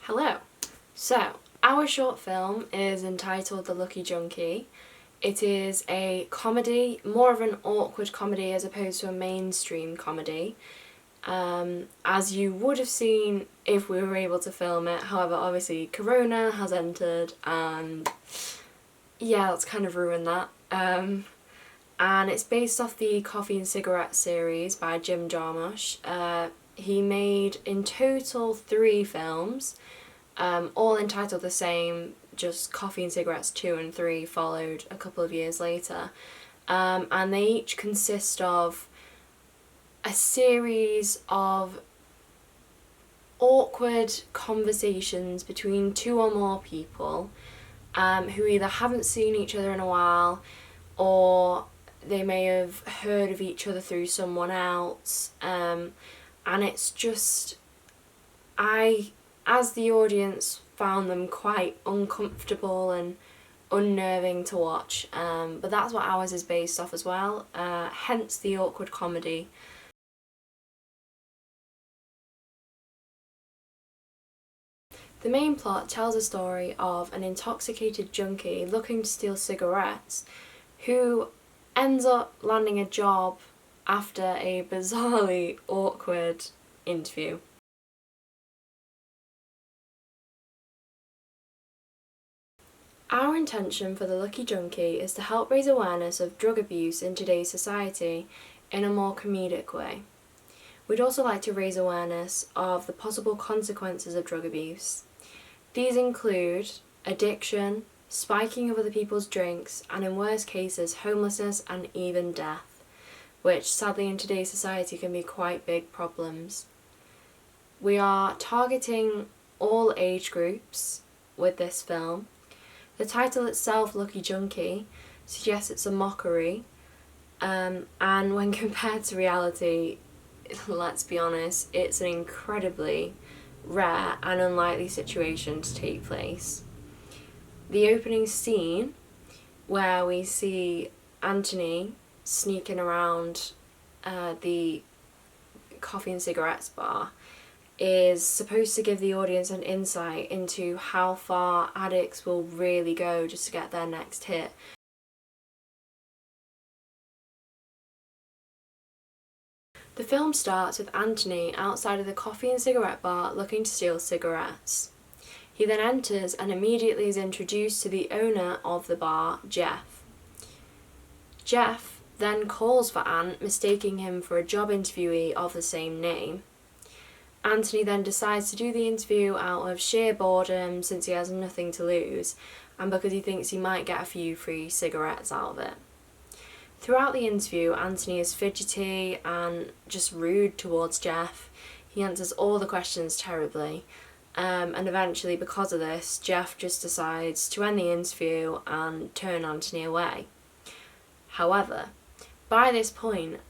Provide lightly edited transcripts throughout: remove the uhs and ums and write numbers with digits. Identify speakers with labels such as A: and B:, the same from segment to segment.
A: Hello. So, our short film is entitled The Lucky Junkie. It is a comedy, more of an awkward comedy as opposed to a mainstream comedy, as you would have seen if we were able to film it. However, obviously Corona has entered and yeah, that's kind of ruined that. And it's based off the Coffee and Cigarette series by Jim Jarmusch. He made in total 3 films, all entitled the same, just Coffee and Cigarettes 2 and 3 followed a couple of years later. And they each consist of a series of awkward conversations between 2 or more people who either haven't seen each other in a while or they may have heard of each other through someone else. And it's just, as the audience, found them quite uncomfortable and unnerving to watch, but that's what ours is based off as well, hence the awkward comedy. The main plot tells a story of an intoxicated junkie looking to steal cigarettes who ends up landing a job after a bizarrely awkward interview. Our intention for The Lucky Junkie is to help raise awareness of drug abuse in today's society in a more comedic way. We'd also like to raise awareness of the possible consequences of drug abuse. These include addiction, spiking of other people's drinks, and in worst cases, homelessness and even death, which sadly in today's society can be quite big problems. We are targeting all age groups with this film. The title itself, Lucky Junkie, suggests it's a mockery, and when compared to reality, let's be honest, it's an incredibly rare and unlikely situation to take place. The opening scene, where we see Anthony sneaking around the Coffee and Cigarettes bar, is supposed to give the audience an insight into how far addicts will really go just to get their next hit. The film starts with Anthony outside of the Coffee and Cigarette bar looking to steal cigarettes. He then enters and immediately is introduced to the owner of the bar, Jeff. Jeff then calls for Ant, mistaking him for a job interviewee of the same name. Anthony then decides to do the interview out of sheer boredom since he has nothing to lose and because he thinks he might get a few free cigarettes out of it. Throughout the interview, Anthony is fidgety and just rude towards Jeff. He answers all the questions terribly, and eventually, because of this, Jeff just decides to end the interview and turn Anthony away. However, by this point,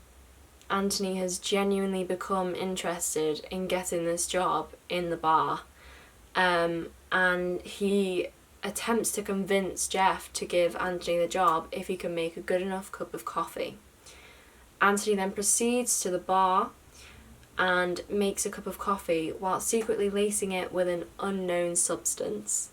A: Anthony has genuinely become interested in getting this job in the bar, and he attempts to convince Jeff to give Anthony the job if he can make a good enough cup of coffee. Anthony then proceeds to the bar and makes a cup of coffee while secretly lacing it with an unknown substance.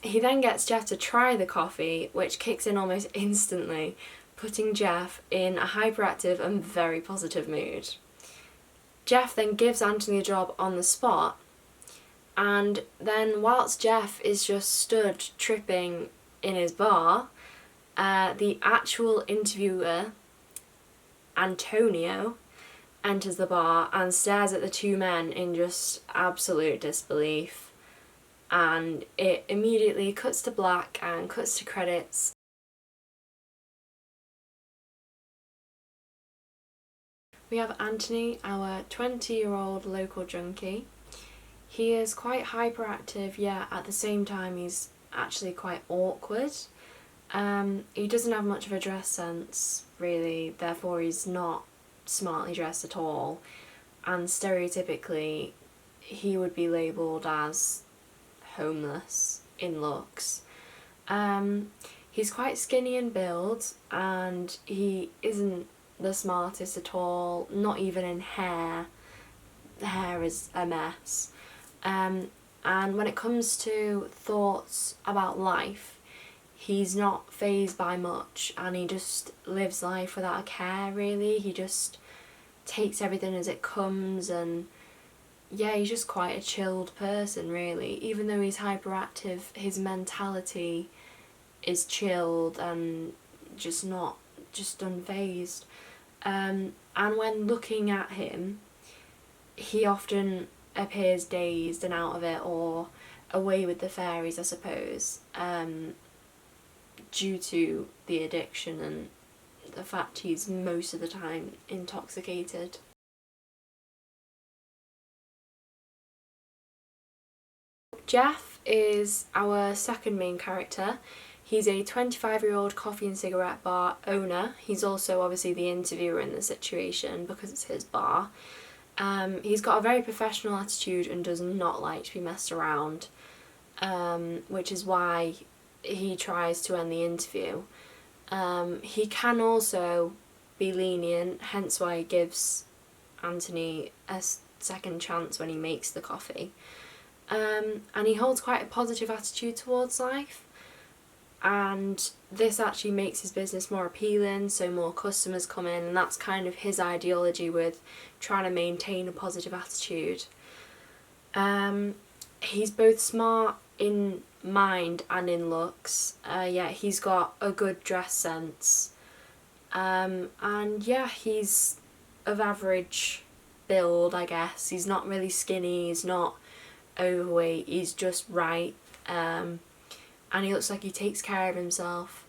A: He then gets Jeff to try the coffee, which kicks in almost instantly, putting Jeff in a hyperactive and very positive mood. Jeff then gives Anthony a job on the spot, and then whilst Jeff is just stood tripping in his bar, the actual interviewer, Antonio, enters the bar and stares at the 2 men in just absolute disbelief. And it immediately cuts to black and cuts to credits. We have Anthony, our 20-year-old local junkie. He is quite hyperactive, yet at the same time he's actually quite awkward. He doesn't have much of a dress sense, really, therefore he's not smartly dressed at all. And stereotypically, he would be labelled as homeless in looks. He's quite skinny in build and he isn't the smartest at all, not even in hair. the hair is a mess. And when it comes to thoughts about life, he's not fazed by much, and he just lives life without a care, really. He just takes everything as it comes, and yeah, he's just quite a chilled person, really. Even though he's hyperactive, his mentality is chilled and just unfazed. And when looking at him, he often appears dazed and out of it, or away with the fairies, I suppose, due to the addiction and the fact he's most of the time intoxicated. Jeff is our second main character. He's a 25-year-old coffee and cigarette bar owner. He's also obviously the interviewer in the situation because it's his bar. He's got a very professional attitude and does not like to be messed around, which is why he tries to end the interview. He can also be lenient, hence why he gives Anthony a second chance when he makes the coffee. And he holds quite a positive attitude towards life, and this actually makes his business more appealing, so more customers come in, and that's kind of his ideology with trying to maintain a positive attitude. He's both smart in mind and in looks. He's got a good dress sense, and yeah, he's of average build, I guess. He's not really skinny, he's not overweight, he's just right. And he looks like he takes care of himself.